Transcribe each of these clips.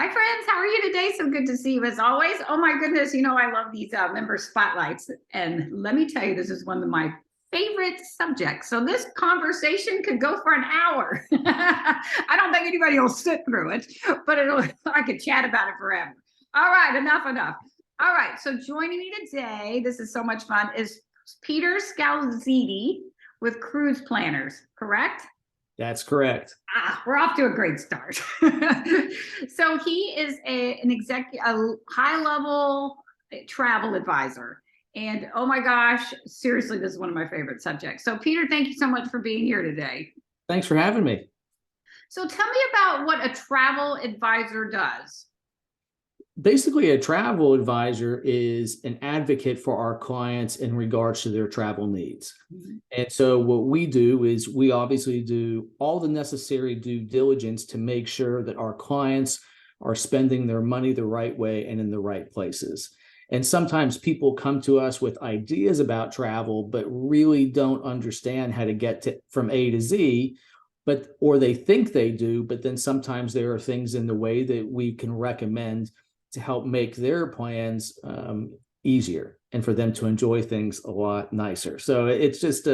Hi, friends. How are you today? So good to see you as always. Oh, my goodness. I love these member spotlights. And let me tell you, this is one of my favorite subjects. So this conversation could go for an hour. I don't think anybody will sit through it, but I could chat about it forever. All right, enough. All right, so joining me today, this is so much fun, is Peter Scalzitti with Cruise Planners, correct? That's correct. We're off to a great start. So he is a high-level travel advisor. And oh my gosh, seriously, this is one of my favorite subjects. So Peter, thank you so much for being here today. Thanks for having me. So tell me about what a travel advisor does. Basically, a travel advisor is an advocate for our clients in regards to their travel needs. Mm-hmm. And so what we do is we obviously do all the necessary due diligence to make sure that our clients are spending their money the right way and in the right places. And sometimes people come to us with ideas about travel, but really don't understand how to get from A to Z, or they think they do, but then sometimes there are things in the way that we can recommend to help make their plans easier and for them to enjoy things a lot nicer. So it's just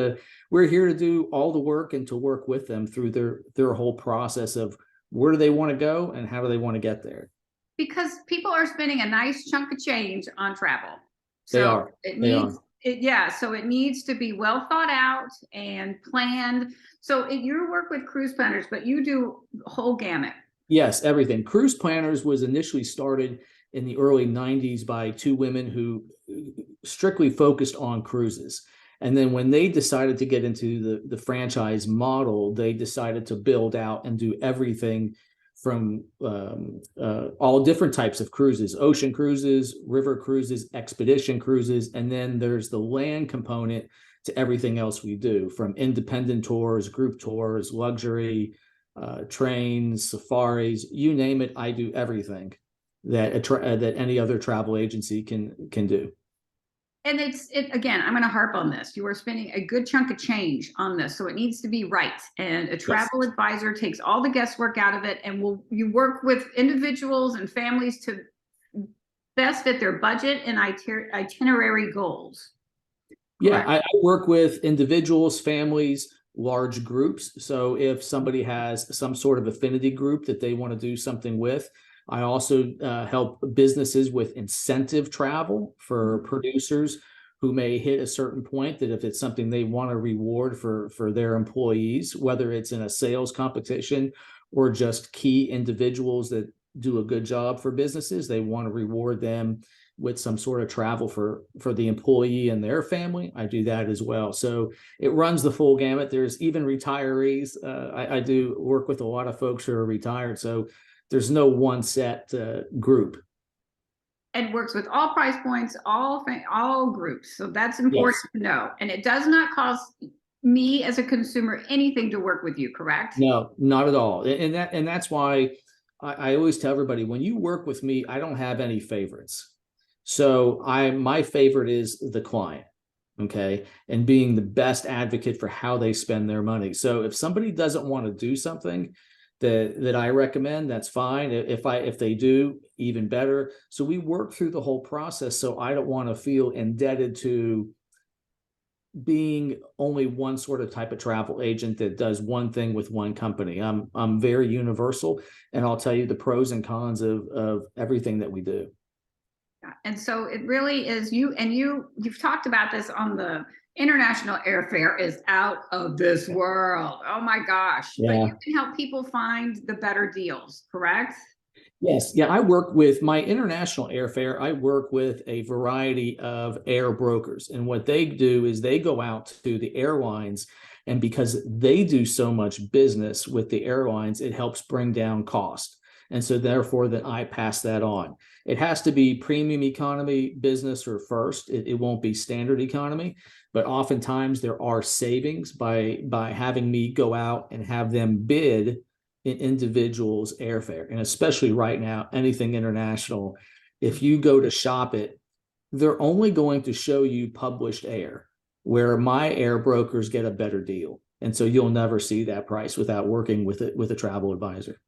we're here to do all the work and to work with them through their whole process of where do they want to go and how do they want to get there. Because people are spending a nice chunk of change on travel. They are. So it needs to be well thought out and planned. So you work with cruise planners, but you do the whole gamut. Yes, everything. Cruise Planners was initially started in the early 90s by two women who strictly focused on cruises. And then when they decided to get into the franchise model, they decided to build out and do everything from all different types of cruises, ocean cruises, river cruises, expedition cruises, and then there's the land component to everything else we do, from independent tours, group tours, luxury, trains, safaris, you name it. I do everything that any other travel agency can do. And again, I'm going to harp on this. You are spending a good chunk of change on this, so it needs to be right. And a travel advisor takes all the guesswork out of it, and you work with individuals and families to best fit their budget and itinerary goals. Yeah, I work with individuals, families, large groups. So if somebody has some sort of affinity group that they want to do something with, I also help businesses with incentive travel for producers who may hit a certain point that if it's something they want to reward for their employees, whether it's in a sales competition or just key individuals that do a good job for businesses, they want to reward them with some sort of travel for the employee and their family. I do that as well. So it runs the full gamut. There's even retirees. I do work with a lot of folks who are retired. So there's no one set group. And works with all price points, all groups. So that's important to know. And it does not cost me as a consumer anything to work with you, correct? No, not at all. And that's why I always tell everybody, when you work with me, I don't have any favorites. So my favorite is the client, okay, and being the best advocate for how they spend their money. So if somebody doesn't want to do something that I recommend, that's fine. If they do, even better. So we work through the whole process. So I don't want to feel indebted to being only one sort of type of travel agent that does one thing with one company. I'm very universal, and I'll tell you the pros and cons of everything that we do. And so it really is you've talked about this on the international airfare is out of this world. Oh my gosh. Yeah. But you can help people find the better deals, correct? Yes. Yeah. I work with my international airfare. I work with a variety of air brokers. And what they do is they go out to the airlines, and because they do so much business with the airlines, it helps bring down cost. And so therefore that I pass that on. It has to be premium economy, business, or first. It won't be standard economy, but oftentimes there are savings by having me go out and have them bid in individuals' airfare. And especially right now, anything international, if you go to shop it, they're only going to show you published air, where my air brokers get a better deal. And so you'll never see that price without working with a travel advisor.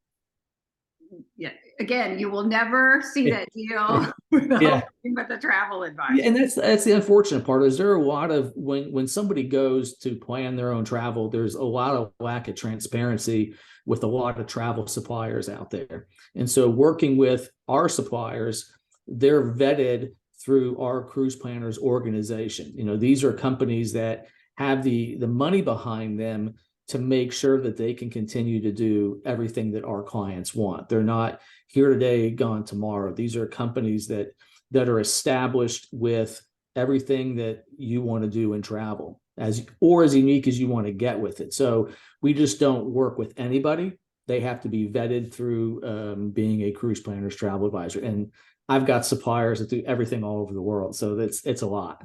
yeah, again, you will never see that deal with Yeah. the travel Yeah, advisor. and that's the unfortunate part is there are a lot of when somebody goes to plan their own travel, there's a lot of lack of transparency with a lot of travel suppliers out there. And so working with our suppliers, they're vetted through our cruise planners organization. You know, these are companies that have the money behind them to make sure that they can continue to do everything that our clients want. They're not here today, gone tomorrow. These are companies that are established with everything that you want to do in travel as unique as you want to get with it. So we just don't work with anybody. They have to be vetted through being a cruise planner's travel advisor. And I've got suppliers that do everything all over the world. So it's a lot.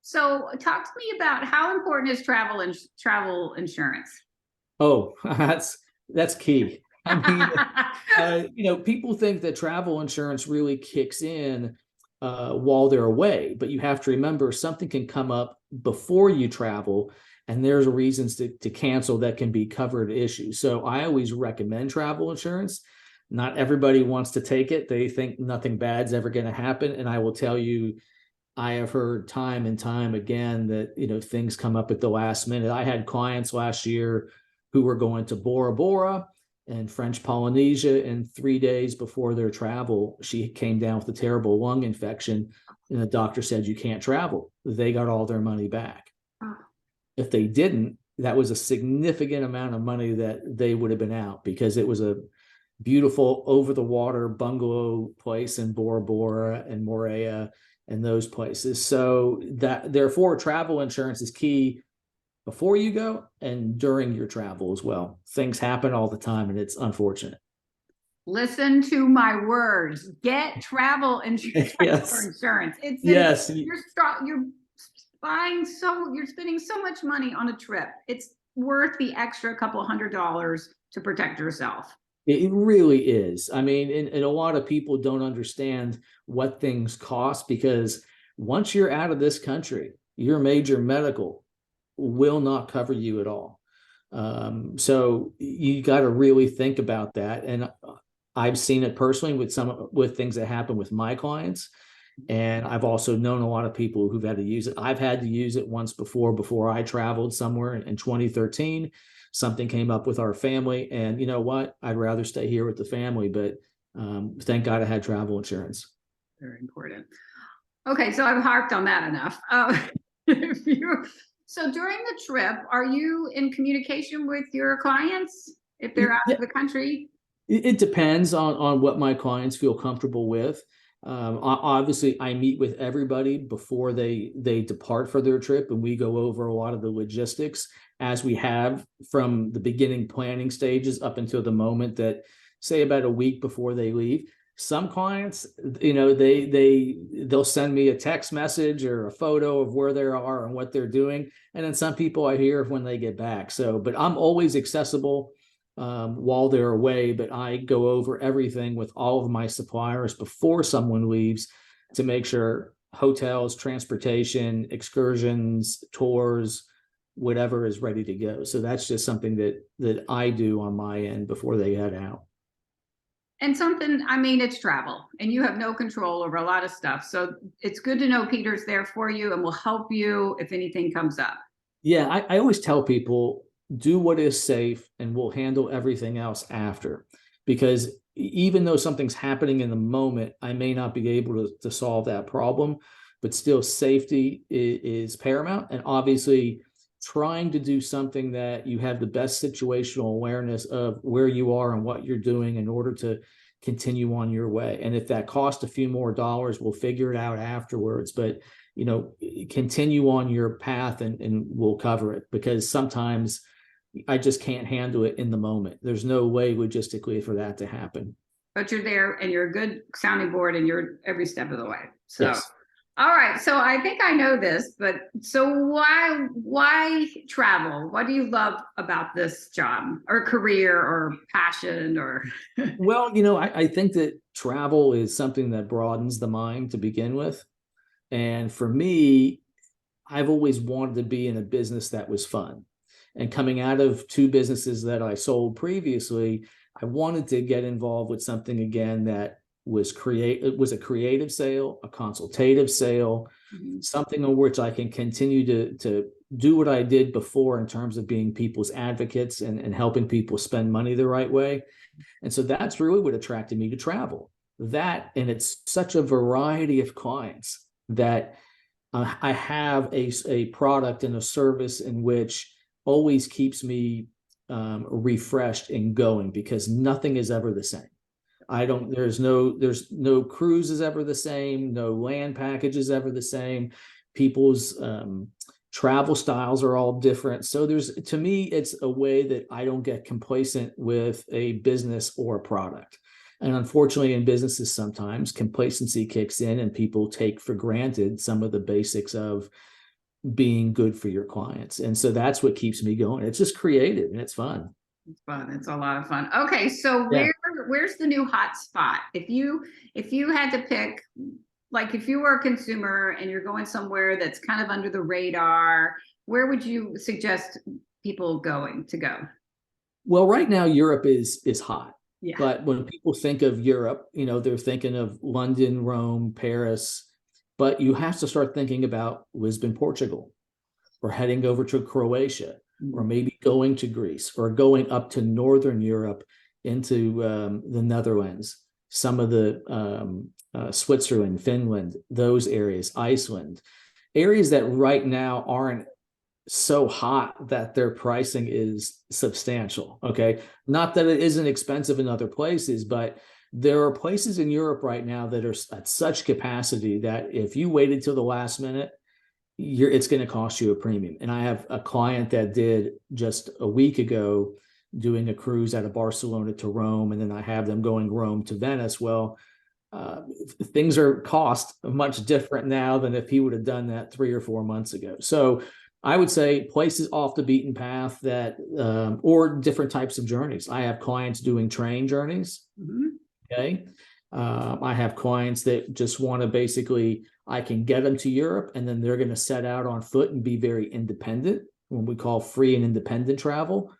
So talk to me about how important is travel insurance? Oh, that's key. I mean, you know, people think that travel insurance really kicks in while they're away, but you have to remember something can come up before you travel, and there's reasons to cancel that can be covered issues. So I always recommend travel insurance. Not everybody wants to take it. They think nothing bad's ever going to happen. And I will tell you, I have heard time and time again that, you know, things come up at the last minute. I had clients last year who were going to Bora Bora and French Polynesia, and 3 days before their travel, she came down with a terrible lung infection, and the doctor said, you can't travel. They got all their money back. If they didn't, that was a significant amount of money that they would have been out, because it was a beautiful over the water bungalow place in Bora Bora and Moorea and those places. So that therefore travel insurance is key before you go and during your travel as well. Things happen all the time, and it's unfortunate. Listen to my words. Get travel insurance. Yes. Insurance. It's Yes. you're you're spending so much money on a trip. It's worth the extra couple $100 to protect yourself. It really is. I mean, and a lot of people don't understand what things cost, because once you're out of this country, your major medical will not cover you at all. So you got to really think about that. And I've seen it personally with things that happen with my clients. And I've also known a lot of people who've had to use it. I've had to use it once before I traveled somewhere in 2013. Something came up with our family, and you know what? I'd rather stay here with the family, but thank God I had travel insurance. Very important. Okay, so I've harped on that enough. So during the trip, are you in communication with your clients if they're out of the country? It depends on what my clients feel comfortable with. Obviously, I meet with everybody before they depart for their trip, and we go over a lot of the logistics, as we have from the beginning planning stages up until the moment that, say, about a week before they leave. Some clients, you know, they'll send me a text message or a photo of where they are and what they're doing, and then some people I hear when they get back. So, but I'm always accessible while they're away, but I go over everything with all of my suppliers before someone leaves to make sure hotels, transportation, excursions, tours, whatever is ready to go. So that's just something that I do on my end before they head out. And something, I mean, it's travel and you have no control over a lot of stuff. So it's good to know Peter's there for you and will help you if anything comes up. Yeah, I always tell people, do what is safe and we'll handle everything else after. Because even though something's happening in the moment, I may not be able to solve that problem, but still safety is paramount. And obviously trying to do something that you have the best situational awareness of where you are and what you're doing in order to continue on your way. And if that costs a few more dollars, we'll figure it out afterwards. But you know, continue on your path and we'll cover it, because sometimes I just can't handle it in the moment. There's no way logistically for that to happen. But you're there and you're a good sounding board and you're every step of the way. So, yes. All right. So I think I know this, but so why travel? What do you love about this job or career or passion or? Well, you know, I think that travel is something that broadens the mind to begin with. And for me, I've always wanted to be in a business that was fun. And coming out of two businesses that I sold previously, I wanted to get involved with something again that was it was a creative sale, a consultative sale, something on which I can continue to do what I did before in terms of being people's advocates and helping people spend money the right way. And so that's really what attracted me to travel. That, and it's such a variety of clients that I have a product and a service in which always keeps me refreshed and going, because nothing is ever the same. There's no cruise is ever the same. No land package is ever the same. People's travel styles are all different. So to me, it's a way that I don't get complacent with a business or a product. And unfortunately, in businesses, sometimes complacency kicks in and people take for granted some of the basics of being good for your clients. And so that's what keeps me going. It's just creative and it's fun. It's fun. It's a lot of fun. Okay, so where's the new hot spot? If you had to pick, like if you were a consumer and you're going somewhere that's kind of under the radar, where would you suggest people going to go? Well, right now Europe is hot. Yeah. But when people think of Europe, they're thinking of London, Rome, Paris, but you have to start thinking about Lisbon, Portugal, or heading over to Croatia, or maybe going to Greece, or going up to Northern Europe into the Netherlands, some of the Switzerland, Finland, those areas, Iceland, areas that right now aren't so hot that their pricing is substantial. Okay. Not that it isn't expensive in other places, but there are places in Europe right now that are at such capacity that if you waited till the last minute, it's going to cost you a premium. And I have a client that did just a week ago doing a cruise out of Barcelona to Rome, and then I have them going Rome to Venice. Well, things are cost much different now than if he would have done that 3 or 4 months ago. So I would say places off the beaten path that, or different types of journeys. I have clients doing train journeys. Okay. I have clients that just want to basically, I can get them to Europe and then they're going to set out on foot and be very independent, what we call free and independent travel.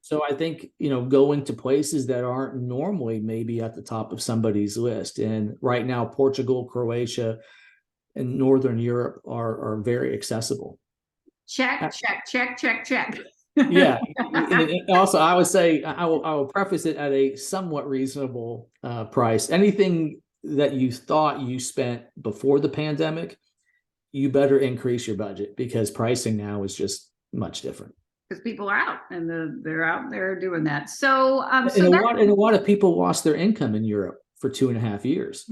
So I think, going to places that aren't normally maybe at the top of somebody's list. And right now, Portugal, Croatia, and Northern Europe are very accessible. Check. Yeah. And also, I would say I will preface it at a somewhat reasonable price. Anything that you thought you spent before the pandemic, you better increase your budget, because pricing now is just much different. Because people are out and they're out there doing that. So, and a lot of people lost their income in Europe for 2.5 years.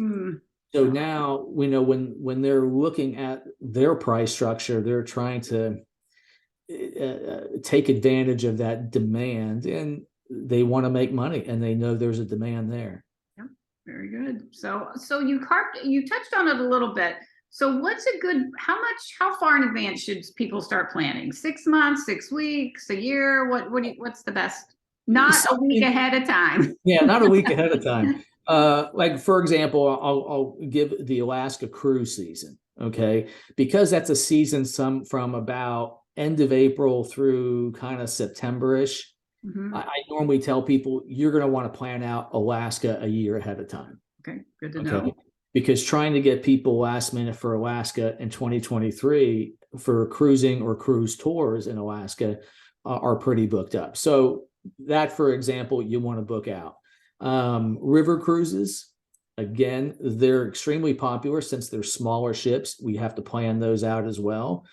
So now we know when they're looking at their price structure, they're trying to take advantage of that demand, and they want to make money, and they know there's a demand there. Yeah, very good. So you touched on it a little bit. So what's a good, how far in advance should people start planning? 6 months, 6 weeks, a year? What's the best? Not a week ahead of time. Yeah, not a week ahead of time. Like, for example, I'll give the Alaska cruise season. Okay. Because that's a season from about end of April through kind of September-ish. I normally tell people you're going to want to plan out Alaska a year ahead of time. Okay. Good to know. Because trying to get people last minute for Alaska in 2023 for cruising or cruise tours in Alaska are pretty booked up. So that, for example, you want to book out. River cruises, again, they're extremely popular since they're smaller ships. We have to plan those out as well,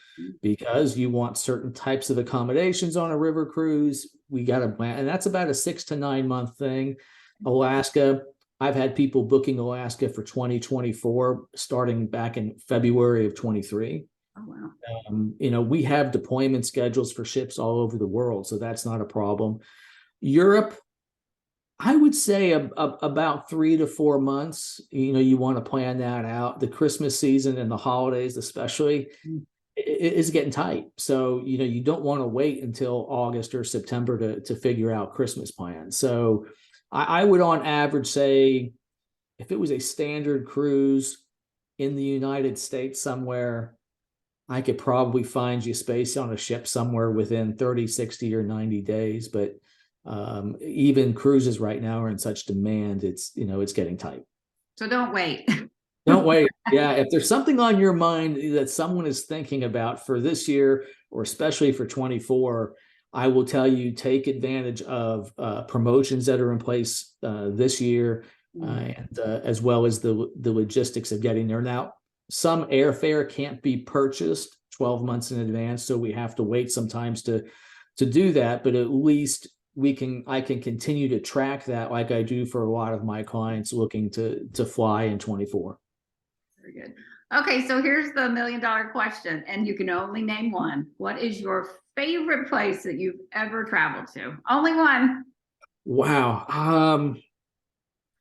because you want certain types of accommodations on a river cruise. We got to plan, and that's about a 6 to 9 month thing. Alaska, I've had people booking Alaska for 2024, starting back in February of 23. Oh, wow. We have deployment schedules for ships all over the world, so that's not a problem. Europe, I would say about 3 to 4 months. You want to plan that out. The Christmas season and the holidays, especially, is getting tight. So, you don't want to wait until August or September to figure out Christmas plans. So I would, on average, say if it was a standard cruise in the United States somewhere, I could probably find you space on a ship somewhere within 30, 60, or 90 days. But Even cruises right now are in such demand. It's getting tight. So don't wait. Don't wait. Yeah, if there's something on your mind that someone is thinking about for this year, or especially for 24, I will tell you, take advantage of promotions that are in place this year, and as well as the logistics of getting there. Now, some airfare can't be purchased 12 months in advance, so we have to wait sometimes to do that. But at least I can continue to track that, like I do for a lot of my clients looking to fly in 24. Very good. Okay, so here's the $1 million question, and you can only name one. What is your favorite place that you've ever traveled to? Only one. Wow.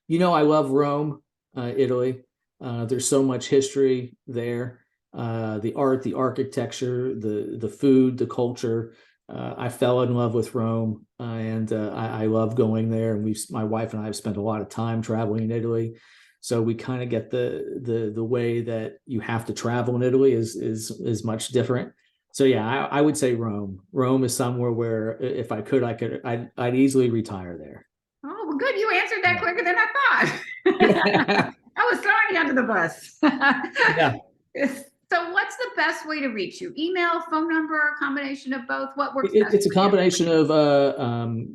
I love Rome, Italy. There's so much history there. The art, the architecture, the food, the culture. I fell in love with Rome, and I love going there. And my wife and I have spent a lot of time traveling in Italy. So we kind of get the way that you have to travel in Italy is much different. So yeah, I would say Rome. Rome is somewhere where if I could, I'd easily retire there. Oh, well, good. You answered that quicker than I thought. I was throwing you under the bus. Yeah. So what's the best way to reach you? Email, phone number, a combination of both? What works best? It's a combination of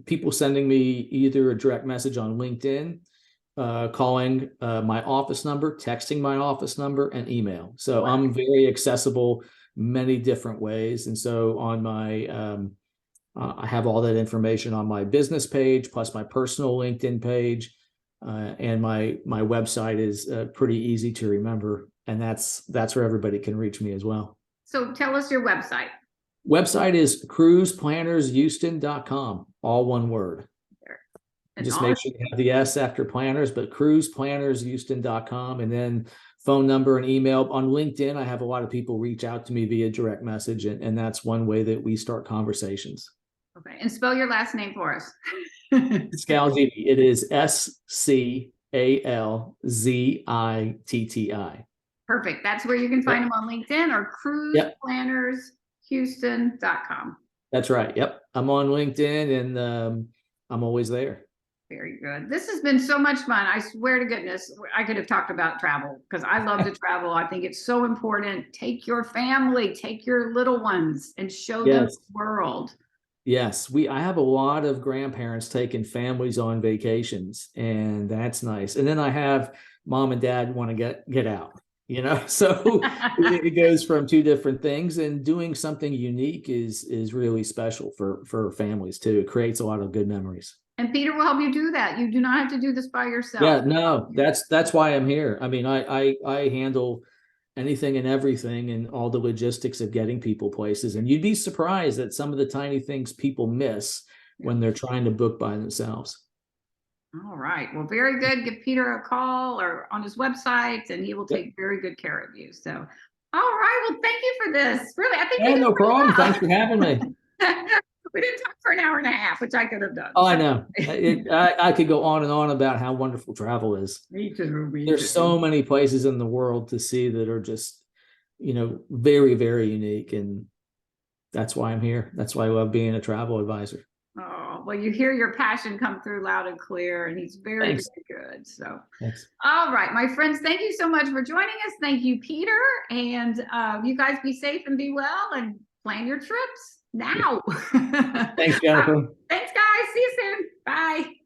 people sending me either a direct message on LinkedIn, calling my office number, texting my office number, and email. So I'm very accessible many different ways. And so on my I have all that information on my business page, plus my personal LinkedIn page, and my website is pretty easy to remember, and that's where everybody can reach me as well. So tell us your website. Website is cruiseplannershouston.com, all one word. Just make sure you have the S after planners, but cruiseplannershouston.com, and then phone number and email. On LinkedIn, I have a lot of people reach out to me via direct message, and that's one way that we start conversations. Okay, and spell your last name for us. Scalzitti. It is SCALZITTI. Perfect. That's where you can find them on LinkedIn or cruiseplannershouston.com. That's right. Yep. I'm on LinkedIn, and I'm always there. Very good. This has been so much fun. I swear to goodness, I could have talked about travel because I love to travel. I think it's so important. Take your family, take your little ones, and show them the world. Yes, I have a lot of grandparents taking families on vacations, and that's nice. And then I have mom and dad want to get out, so it goes from two different things, and doing something unique is really special for families too. It creates a lot of good memories. And Peter will help you do that. You do not have to do this by yourself. Yeah, no, that's why I'm here. I mean, I handle anything and everything and all the logistics of getting people places. And you'd be surprised at some of the tiny things people miss when they're trying to book by themselves. All right. Well, very good. Give Peter a call or on his website, and he will take very good care of you. So, all right. Well, thank you for this. Really, I think no problem. Well. Thanks for having me. We didn't talk for an hour and a half, which I could have done. Oh, I know. I could go on and on about how wonderful travel is. Me too. There's so many places in the world to see that are just, very, very unique. And that's why I'm here. That's why I love being a travel advisor. Oh, well, you hear your passion come through loud and clear, and he's very, very good. So, thanks. All right, my friends, thank you so much for joining us. Thank you, Peter. And you guys be safe and be well and plan your trips now. Thanks, Jennifer. Thanks, guys. See you soon. Bye.